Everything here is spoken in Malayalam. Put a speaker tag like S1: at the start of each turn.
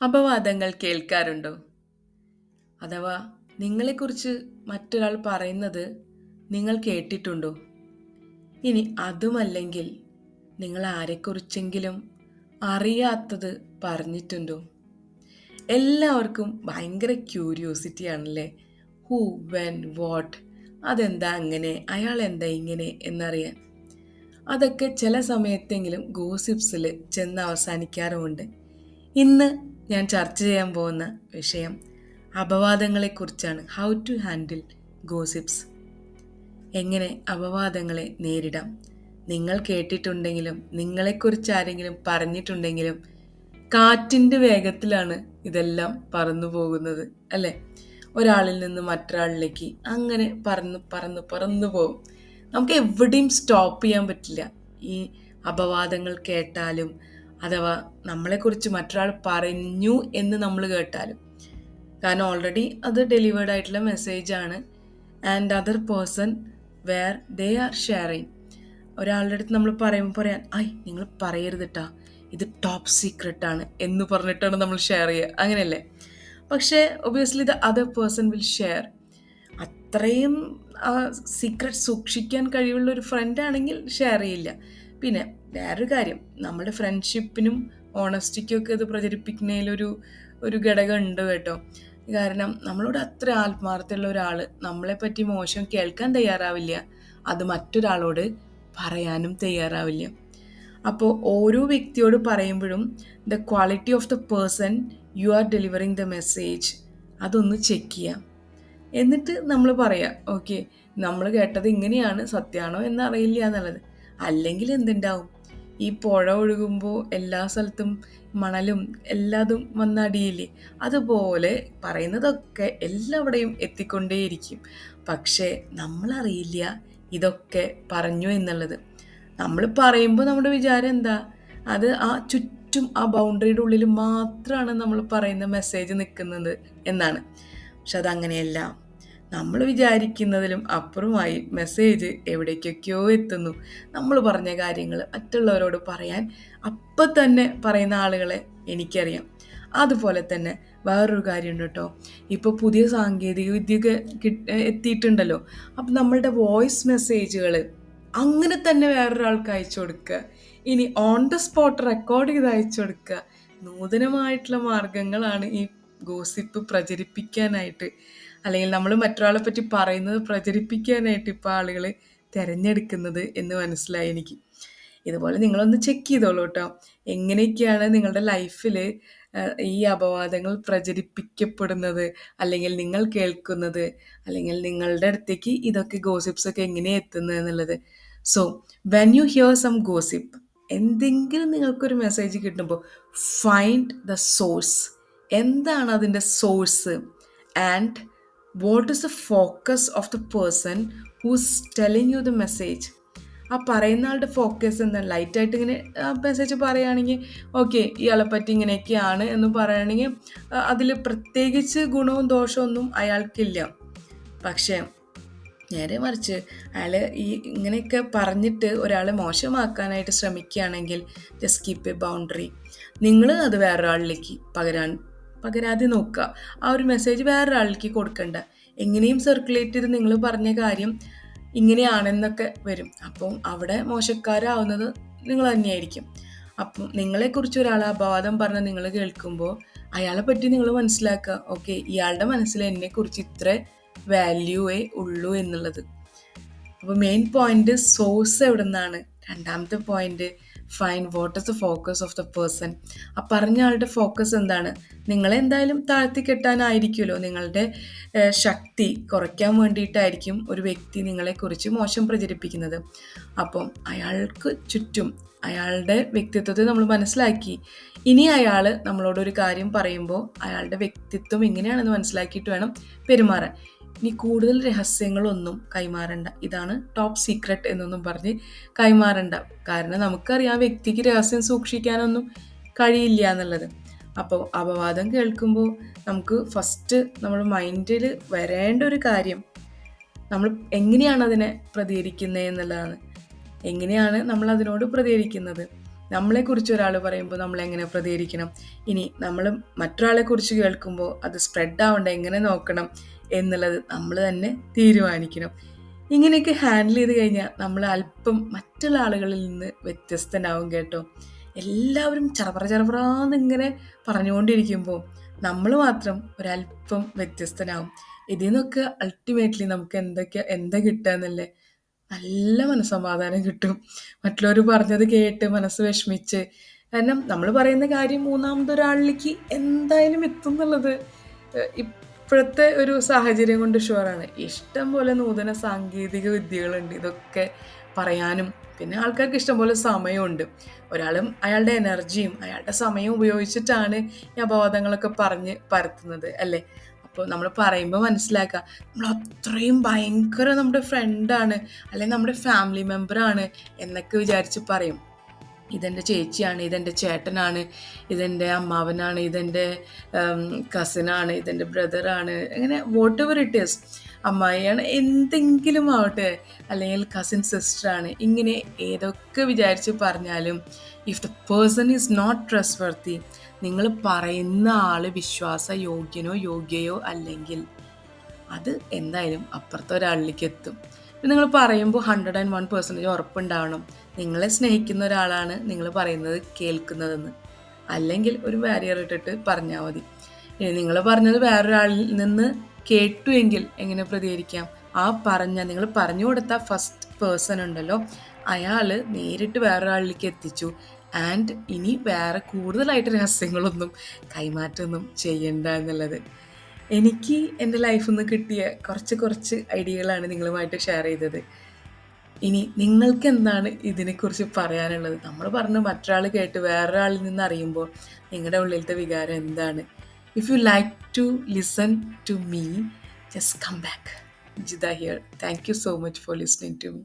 S1: അപവാദങ്ങൾ കേൾക്കാറുണ്ടോ? അഥവാ നിങ്ങളെക്കുറിച്ച് മറ്റൊരാൾ പറയുന്നത് നിങ്ങൾ കേട്ടിട്ടുണ്ടോ? ഇനി അതുമല്ലെങ്കിൽ നിങ്ങൾ ആരെക്കുറിച്ചെങ്കിലും അറിയാത്തത് പറഞ്ഞിട്ടുണ്ടോ? എല്ലാവർക്കും ഭയങ്കര ക്യൂരിയോസിറ്റി ആണല്ലേ? ഹൂ, വെൻ, വാട്ട്, അതെന്താ അങ്ങനെ, അയാൾ എന്താ ഇങ്ങനെ എന്നറിയാൻ. അതൊക്കെ ചില സമയത്തെങ്കിലും ഗോസിപ്സിൽ ചെന്ന് അവസാനിക്കാറുമുണ്ട്. ഇന്ന് ഞാൻ ചർച്ച ചെയ്യാൻ പോകുന്ന വിഷയം അപവാദങ്ങളെക്കുറിച്ചാണ്. How to handle gossips. എങ്ങനെ അപവാദങ്ങളെ നേരിടാം. നിങ്ങൾ കേട്ടിട്ടുണ്ടെങ്കിലും നിങ്ങളെക്കുറിച്ച് ആരെങ്കിലും പറഞ്ഞിട്ടുണ്ടെങ്കിലും കാറ്റിൻ്റെ വേഗത്തിലാണ് ഇതെല്ലാം പറന്നു പോകുന്നത് അല്ലേ? ഒരാളിൽ നിന്ന് മറ്റൊരാളിലേക്ക് അങ്ങനെ പറന്ന് പറന്ന് പറന്നു പോകും. നമുക്ക് എവിടെയും സ്റ്റോപ്പ് ചെയ്യാൻ പറ്റില്ല. ഈ അപവാദങ്ങൾ കേട്ടാലും അഥവാ നമ്മളെക്കുറിച്ച് മറ്റൊരാൾ പറഞ്ഞു എന്ന് നമ്മൾ കേട്ടാലും. കാരണം ഓൾറെഡി അത് ഡെലിവേർഡ് ആയിട്ടുള്ള മെസ്സേജാണ്. And other person where they are sharing. ഒരാളുടെ അടുത്ത് നമ്മൾ പറയുമ്പോൾ പറയാൻ, നിങ്ങൾ പറയരുത് കേട്ടോ, ഇത് ടോപ്പ് സീക്രട്ട് ആണ് എന്ന് പറഞ്ഞിട്ടാണ് നമ്മൾ ഷെയർ ചെയ്യുക, അങ്ങനെയല്ലേ? പക്ഷേ obviously the other person will share. അത്രയും സീക്രട്ട് സൂക്ഷിക്കാൻ കഴിവുള്ള ഒരു ഫ്രണ്ട് ആണെങ്കിൽ ഷെയർ ചെയ്യില്ല. പിന്നെ വേറൊരു കാര്യം, നമ്മുടെ ഫ്രണ്ട്ഷിപ്പിനും ഓണസ്റ്റിക്കും ഒക്കെ ഇത് പ്രചരിപ്പിക്കുന്നതിലൊരു ഘടകം ഉണ്ട് കേട്ടോ. കാരണം നമ്മളോട് അത്ര ആത്മാർത്ഥമുള്ള ഒരാൾ നമ്മളെപ്പറ്റി മോശം കേൾക്കാൻ തയ്യാറാവില്ല, അത് മറ്റൊരാളോട് പറയാനും തയ്യാറാവില്ല. അപ്പോൾ ഓരോ വ്യക്തിയോട് പറയുമ്പോഴും the quality of the person you are delivering the message അതൊന്ന് ചെക്ക് ചെയ്യാം. എന്നിട്ട് നമ്മൾ പറയാം, ഓക്കെ, നമ്മൾ കേട്ടത് ഇങ്ങനെയാണ്, സത്യമാണോ എന്നറിയില്ല എന്നുള്ളത്. അല്ലെങ്കിൽ എന്തുണ്ടാവും, ഈ പുഴ ഒഴുകുമ്പോൾ എല്ലാ സ്ഥലത്തും മണലും എല്ലാതും വന്നടിയില്ലേ, അതുപോലെ പറയുന്നതൊക്കെ എല്ലാവിടെയും എത്തിക്കൊണ്ടേയിരിക്കും. പക്ഷേ നമ്മളറിയില്ല ഇതൊക്കെ പറഞ്ഞു എന്നുള്ളത്. നമ്മൾ പറയുമ്പോൾ നമ്മുടെ വിചാരം എന്താ, അത് ആ ചുറ്റും ആ ബൗണ്ടറിയുടെ ഉള്ളിൽ മാത്രമാണ് നമ്മൾ പറയുന്ന മെസ്സേജ് നിൽക്കുന്നത് എന്നാണ്. പക്ഷെ അതങ്ങനെയല്ല. നമ്മൾ വിചാരിക്കുന്നതിലും അപ്പുറമായി മെസ്സേജ് എവിടേക്കൊക്കെയോ എത്തുന്നു. നമ്മൾ പറഞ്ഞ കാര്യങ്ങൾ മറ്റുള്ളവരോട് പറയാൻ അപ്പം തന്നെ പറയുന്ന ആളുകളെ എനിക്കറിയാം. അതുപോലെ തന്നെ വേറൊരു കാര്യമുണ്ട് കേട്ടോ. ഇപ്പോൾ പുതിയ സാങ്കേതിക വിദ്യയൊക്കെ എത്തിയിട്ടുണ്ടല്ലോ. അപ്പം നമ്മളുടെ വോയിസ് മെസ്സേജുകൾ അങ്ങനെ തന്നെ വേറൊരാൾക്ക് അയച്ചു കൊടുക്കുക, ഇനി ഓൺ ദ സ്പോട്ട് റെക്കോർഡ് ചെയ്ത് അയച്ചു കൊടുക്കുക. നൂതനമായിട്ടുള്ള മാർഗങ്ങളാണ് ഈ ഗോസിപ്പ് പ്രചരിപ്പിക്കാനായിട്ട്, അല്ലെങ്കിൽ നമ്മൾ മറ്റൊരാളെ പറ്റി പറയുന്നത് പ്രചരിപ്പിക്കാനായിട്ട് ഇപ്പോൾ ആളുകൾ തിരഞ്ഞെടുക്കുന്നത് എന്ന് മനസ്സിലായി എനിക്ക്. ഇതുപോലെ നിങ്ങളൊന്ന് ചെക്ക് ചെയ്തോളൂ കേട്ടോ, എങ്ങനെയൊക്കെയാണ് നിങ്ങളുടെ ലൈഫിൽ ഈ അപവാദങ്ങൾ പ്രചരിപ്പിക്കപ്പെടുന്നത്, അല്ലെങ്കിൽ നിങ്ങൾ കേൾക്കുന്നത്, അല്ലെങ്കിൽ നിങ്ങളുടെ അടുത്തേക്ക് ഇതൊക്കെ ഗോസിപ്സൊക്കെ എങ്ങനെയാണ് എത്തുന്നത് എന്നുള്ളത്. So when you hear some gossip, എന്തെങ്കിലും നിങ്ങൾക്കൊരു മെസ്സേജ് കിട്ടുമ്പോൾ ഫൈൻഡ് ദ സോഴ്സ്. എന്താണ് അതിൻ്റെ source? And what is the focus of the person who's telling you the message. ആ പറയുന്ന ആളുടെ ഫോക്കസ് എന്താണ്? ലൈറ്റായിട്ട് ഇങ്ങനെ മെസ്സേജ് പറയുകയാണെങ്കിൽ ഓക്കെ, ഇയാളെ പറ്റി ഇങ്ങനെയൊക്കെയാണ് എന്ന് പറയുകയാണെങ്കിൽ അതിൽ പ്രത്യേകിച്ച് ഗുണവും ദോഷമൊന്നും അയാൾക്കില്ല. പക്ഷേ നേരെ മറിച്ച് അയാൾ ഈ ഇങ്ങനെയൊക്കെ പറഞ്ഞിട്ട് ഒരാളെ മോശമാക്കാനായിട്ട് ശ്രമിക്കുകയാണെങ്കിൽ ജസ്റ്റ് കീപ്പ് എ ബൗണ്ടറി. നിങ്ങൾ അത് വേറൊരാളിലേക്ക് പകരാതെ നോക്കുക. ആ ഒരു മെസ്സേജ് വേറൊരാളിലേക്ക് കൊടുക്കണ്ട. എങ്ങനെയും സർക്കുലേറ്റ് ചെയ്ത് നിങ്ങൾ പറഞ്ഞ കാര്യം ഇങ്ങനെയാണെന്നൊക്കെ വരും. അപ്പം അവിടെ മോശക്കാരാവുന്നത് നിങ്ങൾ തന്നെയായിരിക്കും. അപ്പം നിങ്ങളെക്കുറിച്ച് ഒരാൾ അപവാദം പറഞ്ഞ് നിങ്ങൾ കേൾക്കുമ്പോൾ അയാളെ പറ്റി നിങ്ങൾ മനസ്സിലാക്കുക, ഓക്കെ, ഇയാളുടെ മനസ്സിൽ എന്നെക്കുറിച്ച് ഇത്ര വാല്യൂവേ ഉള്ളൂ എന്നുള്ളത്. അപ്പോൾ മെയിൻ പോയിന്റ് സോഴ്സ് എവിടെ നിന്നാണ്. രണ്ടാമത്തെ point find what is the focus of the person. ആ പറഞ്ഞ ആളുടെ ഫോക്കസ് എന്താണ്? നിങ്ങളെ എന്തായാലും താഴ്ത്തി കെട്ടാനായിരിക്കുമല്ലോ, നിങ്ങളുടെ ശക്തി കുറയ്ക്കാൻ വേണ്ടിയിട്ടായിരിക്കും ഒരു വ്യക്തി നിങ്ങളെക്കുറിച്ച് മോശം പ്രചരിപ്പിക്കുന്നത്. അപ്പം അയാൾക്ക് ചുറ്റും അയാളുടെ വ്യക്തിത്വത്തെ നമ്മൾ മനസ്സിലാക്കി, ഇനി അയാൾ നമ്മളോടൊരു കാര്യം പറയുമ്പോൾ അയാളുടെ വ്യക്തിത്വം ഇങ്ങനെയാണെന്ന് മനസ്സിലാക്കിയിട്ട് വേണം പെരുമാറാൻ. ഇനി കൂടുതൽ രഹസ്യങ്ങളൊന്നും കൈമാറണ്ട, ഇതാണ് ടോപ്പ് സീക്രട്ട് എന്നൊന്നും പറഞ്ഞ് കൈമാറണ്ട. കാരണം നമുക്കറിയാം വ്യക്തിക്ക് രഹസ്യം സൂക്ഷിക്കാനൊന്നും കഴിയില്ല എന്നുള്ളത്. അപ്പോൾ അപവാദം കേൾക്കുമ്പോൾ നമുക്ക് ഫസ്റ്റ് നമ്മൾ മൈൻഡിൽ വരേണ്ട ഒരു കാര്യം, നമ്മൾ എങ്ങനെയാണ് അതിനെ പ്രതികരിക്കുന്നത് എന്നുള്ളതാണ്. എങ്ങനെയാണ് നമ്മൾ അതിനോട് പ്രതികരിക്കുന്നത്? നമ്മളെക്കുറിച്ച് ഒരാൾ പറയുമ്പോൾ നമ്മൾ എങ്ങനെ പ്രതികരിക്കണം, ഇനി നമ്മൾ മറ്റൊരാളെക്കുറിച്ച് കേൾക്കുമ്പോൾ അത് സ്പ്രെഡ് ആവണ്ട എങ്ങനെ നോക്കണം എന്നുള്ളത് നമ്മൾ തന്നെ തീരുമാനിക്കണം. ഇങ്ങനെയൊക്കെ ഹാൻഡിൽ ചെയ്ത് കഴിഞ്ഞാൽ നമ്മൾ അല്പം മറ്റുള്ള ആളുകളിൽ നിന്ന് വ്യത്യസ്തനാവും കേട്ടോ. എല്ലാവരും ചറപറ ചറപറാന്ന് ഇങ്ങനെ പറഞ്ഞുകൊണ്ടിരിക്കുമ്പോൾ നമ്മൾ മാത്രം ഒരല്പം വ്യത്യസ്തനാവും. ഇതിൽ നിന്നൊക്കെ അൾട്ടിമേറ്റ്ലി നമുക്ക് എന്താ കിട്ടുക എന്നല്ലേ, നല്ല മനസ്സമാധാനം കിട്ടും. മറ്റുള്ളവർ പറഞ്ഞത് കേട്ട് മനസ്സ് വിഷമിച്ച്, കാരണം നമ്മൾ പറയുന്ന കാര്യം മൂന്നാമതൊരാളിലേക്ക് എന്തായാലും എത്തും എന്നുള്ളത് ഇപ്പോഴത്തെ ഒരു സാഹചര്യം കൊണ്ട് ഷുവറാണ്. ഇഷ്ടം പോലെ നൂതന സാങ്കേതിക വിദ്യകളുണ്ട് ഇതൊക്കെ പറയാനും. പിന്നെ ആൾക്കാർക്ക് ഇഷ്ടം പോലെ സമയമുണ്ട്. ഒരാളും അയാളുടെ എനർജിയും അയാളുടെ സമയവും ഉപയോഗിച്ചിട്ടാണ് ഈ അപവാദങ്ങളൊക്കെ പറഞ്ഞ് പരത്തുന്നത് അല്ലേ. അപ്പോൾ നമ്മൾ പറയുമ്പോൾ മനസ്സിലാക്കുക, നമ്മൾ അത്രയും ഭയങ്കര നമ്മുടെ ഫ്രണ്ടാണ് അല്ലെങ്കിൽ നമ്മുടെ ഫാമിലി മെമ്പറാണ് എന്നൊക്കെ വിചാരിച്ച് പറയും. ഇതെൻ്റെ ചേച്ചിയാണ്, ഇതെൻ്റെ ചേട്ടനാണ്, ഇതെൻ്റെ അമ്മാവനാണ്, ഇതെൻ്റെ കസിനാണ്, ഇതെൻ്റെ ബ്രദറാണ്, അങ്ങനെ വാട്ട് എവർ ഇറ്റ് ഈസ്, അമ്മായിയാണ്, എന്തെങ്കിലും ആവട്ടെ, അല്ലെങ്കിൽ കസിൻ സിസ്റ്ററാണ്, ഇങ്ങനെ ഏതൊക്കെ വിചാരിച്ച് പറഞ്ഞാലും if the person is not trustworthy, നിങ്ങൾ പറയുന്ന ആൾ വിശ്വാസയോഗ്യനോ യോഗ്യയോ അല്ലെങ്കിൽ അത് എന്തായാലും അപ്പുറത്തെ ഒരാളിലേക്ക് എത്തും. നിങ്ങൾ പറയുമ്പോൾ 101% ഉറപ്പുണ്ടാവണം നിങ്ങളെ സ്നേഹിക്കുന്ന ഒരാളാണ് നിങ്ങൾ പറയുന്നത് കേൾക്കുന്നതെന്ന്. അല്ലെങ്കിൽ ഒരു ബാരിയർ ഇട്ടിട്ട് പറഞ്ഞാൽ മതി. നിങ്ങൾ പറഞ്ഞത് വേറൊരാളിൽ നിന്ന് കേട്ടു എങ്കിൽ എങ്ങനെ പ്രതികരിക്കാം? നിങ്ങൾ പറഞ്ഞു കൊടുത്ത ഫസ്റ്റ് പേഴ്സൺ ഉണ്ടല്ലോ, അയാൾ നേരിട്ട് വേറൊരാളിലേക്ക് എത്തിച്ചു. ആൻഡ് ഇനി വേറെ കൂടുതലായിട്ട് രഹസ്യങ്ങളൊന്നും കൈമാറ്റമൊന്നും ചെയ്യണ്ട എന്നുള്ളത്. എനിക്ക് എൻ്റെ ലൈഫിൽ നിന്ന് കിട്ടിയ കുറച്ച് ഐഡിയകളാണ് നിങ്ങളുമായിട്ട് ഷെയർ ചെയ്തത്. ഇനി നിങ്ങൾക്ക് എന്താണ് ഇതിനെക്കുറിച്ച് പറയാനുള്ളത്? നമ്മൾ പറഞ്ഞ് മറ്റൊരാൾ കേട്ട് വേറൊരാളിൽ നിന്ന് അറിയുമ്പോൾ നിങ്ങളുടെ ഉള്ളിലത്തെ വികാരം എന്താണ്? If you like to listen to me, just come back. Jida here. Thank you so much for listening to me.